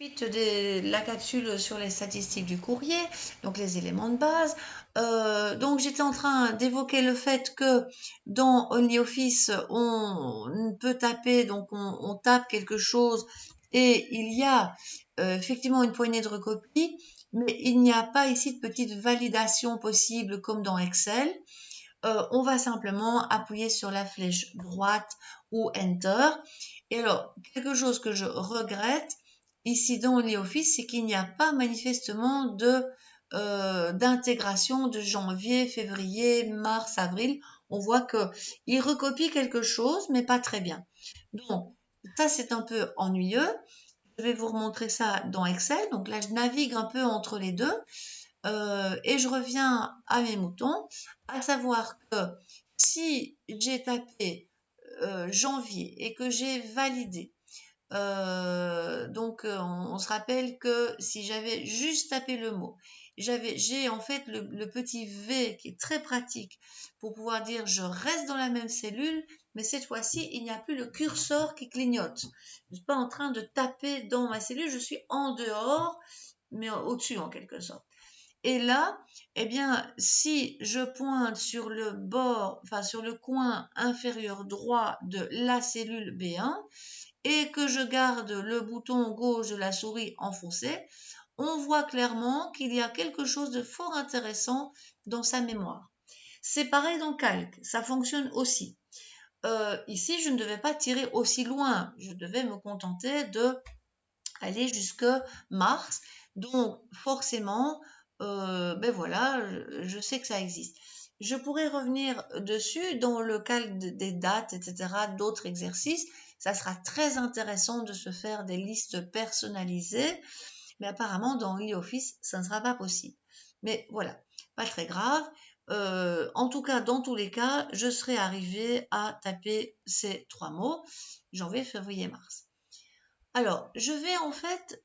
suite de la capsule sur les statistiques du courrier, donc les éléments de base. Donc j'étais en train d'évoquer le fait que dans OnlyOffice, on peut taper, donc on tape quelque chose et il y a effectivement une poignée de recopies, mais il n'y a pas ici de petite validation possible comme dans Excel. On va simplement appuyer sur la flèche droite ou Enter. Et alors, quelque chose que je regrette ici dans LibreOffice, c'est qu'il n'y a pas manifestement d'intégration de janvier, février, mars, avril. On voit qu'il recopie quelque chose, mais pas très bien. Donc, ça, c'est un peu ennuyeux. Je vais vous remontrer ça dans Excel. Donc là, je navigue un peu entre les deux. Et je reviens à mes moutons, à savoir que si j'ai tapé janvier et que j'ai validé, on se rappelle que si j'avais juste tapé le mot, j'ai en fait le petit V qui est très pratique pour pouvoir dire je reste dans la même cellule, mais cette fois-ci il n'y a plus le curseur qui clignote. Je ne suis pas en train de taper dans ma cellule, je suis en dehors, mais au-dessus en quelque sorte. Et là, eh bien, si je pointe sur le bord, enfin sur le coin inférieur droit de la cellule B1 et que je garde le bouton gauche de la souris enfoncé, on voit clairement qu'il y a quelque chose de fort intéressant dans sa mémoire. C'est pareil dans Calc, ça fonctionne aussi. Ici, je ne devais pas tirer aussi loin, je devais me contenter de aller jusque mars. Donc, forcément, ben voilà, je sais que ça existe. Je pourrais revenir dessus dans le calque des dates, etc., d'autres exercices. Ça sera très intéressant de se faire des listes personnalisées, mais apparemment, dans LibreOffice, ça ne sera pas possible. Mais voilà, pas très grave. En tout cas, dans tous les cas, je serai arrivée à taper ces trois mots, janvier, février, mars. Alors, je vais en fait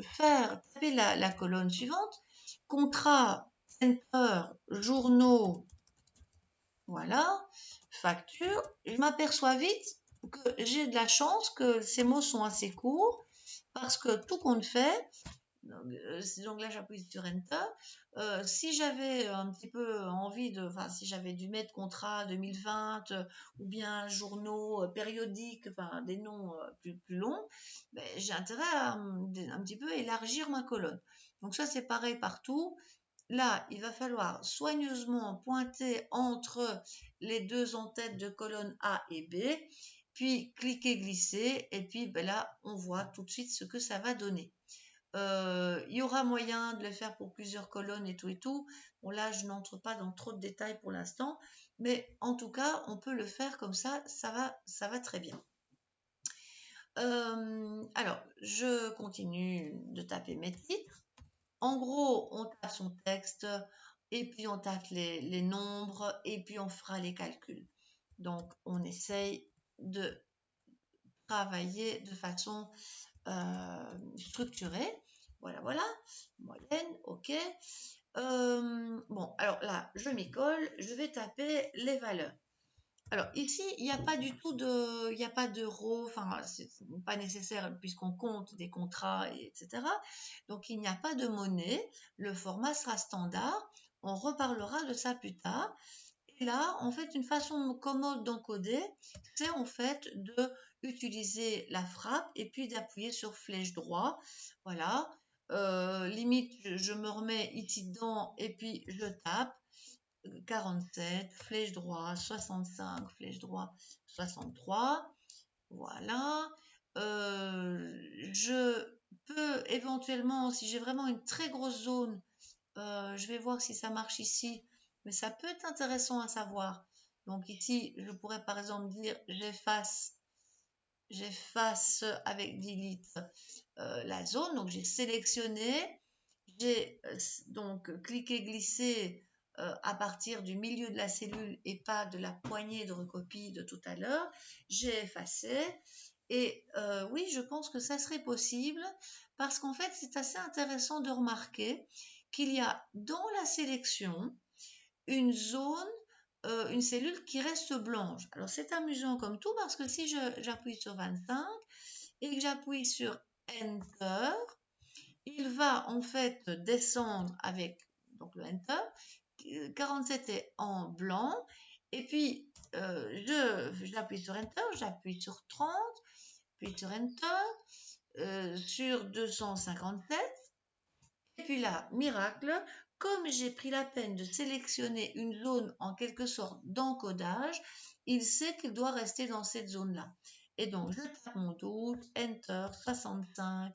faire taper la colonne suivante, contrat, center, journaux, voilà, facture. Je m'aperçois vite que j'ai de la chance, que ces mots sont assez courts, parce que tout compte fait, donc là j'appuie sur Enter. Si j'avais un petit peu envie enfin si j'avais dû mettre contrat 2020 ou bien journaux périodiques, enfin des noms plus longs, ben, j'ai intérêt à un petit peu élargir ma colonne. Donc ça c'est pareil partout. Là, il va falloir soigneusement pointer entre les deux en-têtes de colonne A et B, puis cliquer, glisser, et puis ben là, on voit tout de suite ce que ça va donner. Il y aura moyen de le faire pour plusieurs colonnes et tout et tout. Bon là, je n'entre pas dans trop de détails pour l'instant, mais en tout cas, on peut le faire comme ça va très bien. Alors, je continue de taper mes titres. En gros, on tape son texte et puis on tape les nombres et puis on fera les calculs. Donc, on essaye de travailler de façon structurée. Voilà, voilà. Moyenne, ok. Bon, alors là, je m'y colle. Je vais taper les valeurs. Alors ici, il n'y a pas du tout il n'y a pas d'euros, enfin c'est pas nécessaire puisqu'on compte des contrats, etc. Donc il n'y a pas de monnaie, le format sera standard, on reparlera de ça plus tard. Et là, en fait, une façon commode d'encoder, c'est en fait de utiliser la frappe et puis d'appuyer sur flèche droit. Voilà. Limite, je me remets ici dedans et puis je tape. 47, flèche droit, 65, flèche droit, 63. Voilà. Je peux éventuellement, si j'ai vraiment une très grosse zone, je vais voir si ça marche ici, mais ça peut être intéressant à savoir. Donc ici, je pourrais par exemple dire j'efface avec delete la zone. Donc j'ai sélectionné, j'ai donc cliqué glisser à partir du milieu de la cellule et pas de la poignée de recopie de tout à l'heure. J'ai effacé et oui, je pense que ça serait possible parce qu'en fait, c'est assez intéressant de remarquer qu'il y a dans la sélection une zone, une cellule qui reste blanche. Alors c'est amusant comme tout parce que si j'appuie sur 25 et que j'appuie sur Enter. Il va en fait descendre avec donc le Enter. 47 est en blanc. Et puis, j'appuie sur Enter, j'appuie sur 30, puis sur Enter, sur 257. Et puis là, miracle, comme j'ai pris la peine de sélectionner une zone en quelque sorte d'encodage, il sait qu'il doit rester dans cette zone-là. Et donc, je tape mon 12, Enter 65,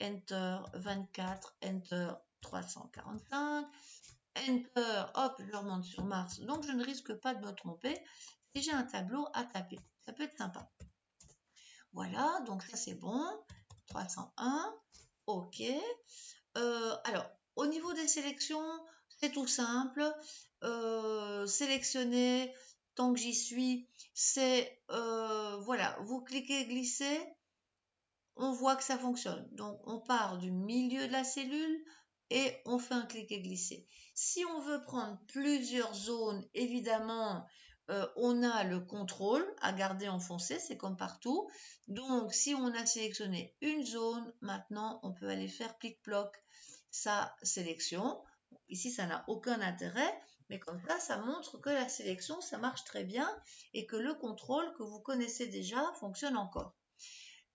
Enter 24, Enter 345, Enter, hop, je remonte sur Mars. Donc, je ne risque pas de me tromper si j'ai un tableau à taper. Ça peut être sympa. Voilà, donc ça c'est bon. 301, OK. Alors, au niveau des sélections, c'est tout simple. Sélectionner, tant que j'y suis, c'est, voilà, vous cliquez glisser, on voit que ça fonctionne. Donc, on part du milieu de la cellule et on fait un cliquer glisser. Si on veut prendre plusieurs zones, évidemment, on a le contrôle à garder enfoncé, c'est comme partout. Donc, si on a sélectionné une zone, maintenant, on peut aller faire plic-ploc sa sélection. Ici, ça n'a aucun intérêt, mais comme ça montre que la sélection, ça marche très bien et que le contrôle que vous connaissez déjà fonctionne encore.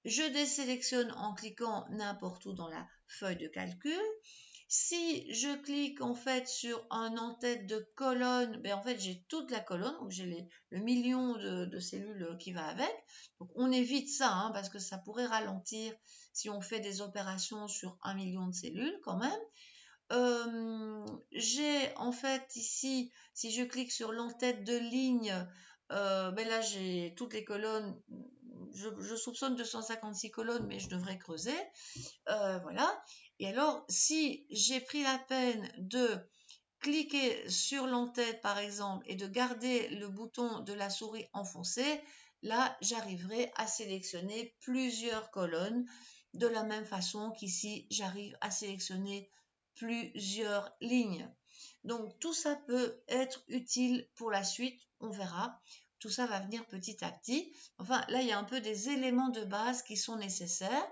Je désélectionne en cliquant n'importe où dans la feuille de calcul. Si je clique en fait sur un en-tête de colonne, en fait j'ai toute la colonne, donc j'ai le million de cellules qui va avec. Donc on évite ça parce que ça pourrait ralentir si on fait des opérations sur 1 million de cellules quand même. J'ai en fait ici, si je clique sur l'en-tête de ligne, là j'ai toutes les colonnes. Je soupçonne 256 colonnes, mais je devrais creuser. Voilà. Et alors, si j'ai pris la peine de cliquer sur l'entête, par exemple, et de garder le bouton de la souris enfoncé, là, j'arriverai à sélectionner plusieurs colonnes de la même façon qu'ici, j'arrive à sélectionner plusieurs lignes. Donc, tout ça peut être utile pour la suite, on verra. Tout ça va venir petit à petit. Enfin, là, il y a un peu des éléments de base qui sont nécessaires.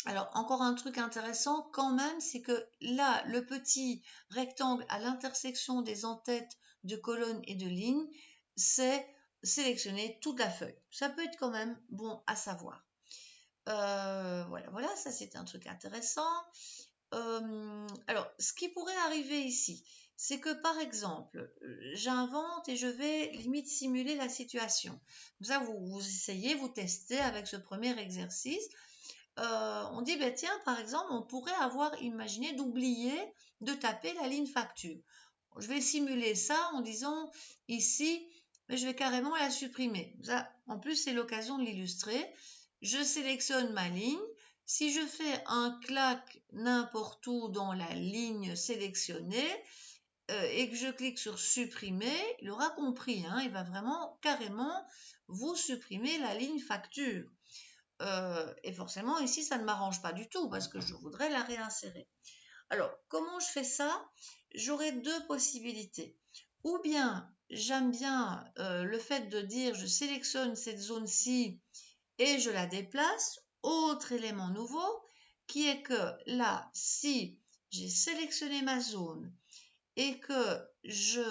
Alors, encore un truc intéressant quand même, c'est que là, le petit rectangle à l'intersection des en-têtes de colonnes et de lignes, c'est sélectionner toute la feuille. Ça peut être quand même bon à savoir. Voilà, ça c'est un truc intéressant. Alors, ce qui pourrait arriver ici, c'est que par exemple, j'invente et je vais limite simuler la situation. Comme ça, vous essayez, vous testez avec ce premier exercice. On dit, tiens, par exemple, on pourrait avoir imaginé d'oublier de taper la ligne facture. Je vais simuler ça en disant ici, mais je vais carrément la supprimer. Ça, en plus, c'est l'occasion de l'illustrer. Je sélectionne ma ligne. Si je fais un clac n'importe où dans la ligne sélectionnée et que je clique sur supprimer, il aura compris. Il va vraiment carrément vous supprimer la ligne facture. Et forcément, ici, ça ne m'arrange pas du tout parce que je voudrais la réinsérer. Alors, comment je fais ça? J'aurai deux possibilités. Ou bien, j'aime bien le fait de dire je sélectionne cette zone-ci et je la déplace. Autre élément nouveau qui est que là, si j'ai sélectionné ma zone et que je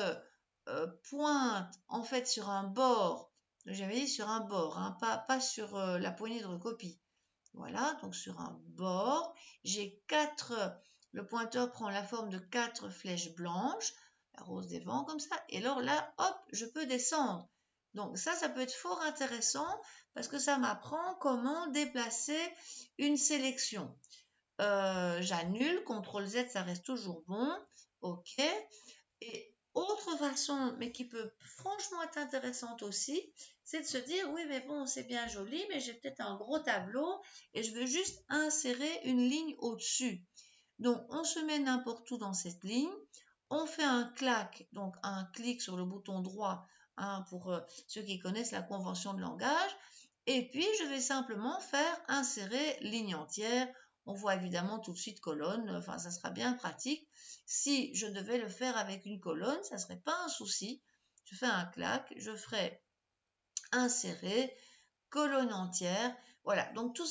pointe en fait sur un bord, j'avais dit sur un bord, pas sur la poignée de recopie. Voilà, donc sur un bord, j'ai le pointeur prend la forme de 4 flèches blanches, la rose des vents comme ça, et alors là, hop, je peux descendre. Donc ça peut être fort intéressant parce que ça m'apprend comment déplacer une sélection. J'annule, CTRL Z, ça reste toujours bon, ok. Et autre façon, mais qui peut franchement être intéressante aussi, c'est de se dire, oui, mais bon, c'est bien joli, mais j'ai peut-être un gros tableau et je veux juste insérer une ligne au-dessus. Donc, on se met n'importe où dans cette ligne, on fait un clac, donc un clic sur le bouton droit, pour ceux qui connaissent la convention de langage, et puis je vais simplement faire insérer ligne entière. On voit évidemment tout de suite colonne, enfin ça sera bien pratique. Si je devais le faire avec une colonne, ça ne serait pas un souci. Je fais un clac, je ferai insérer colonne entière. Voilà, donc tout ça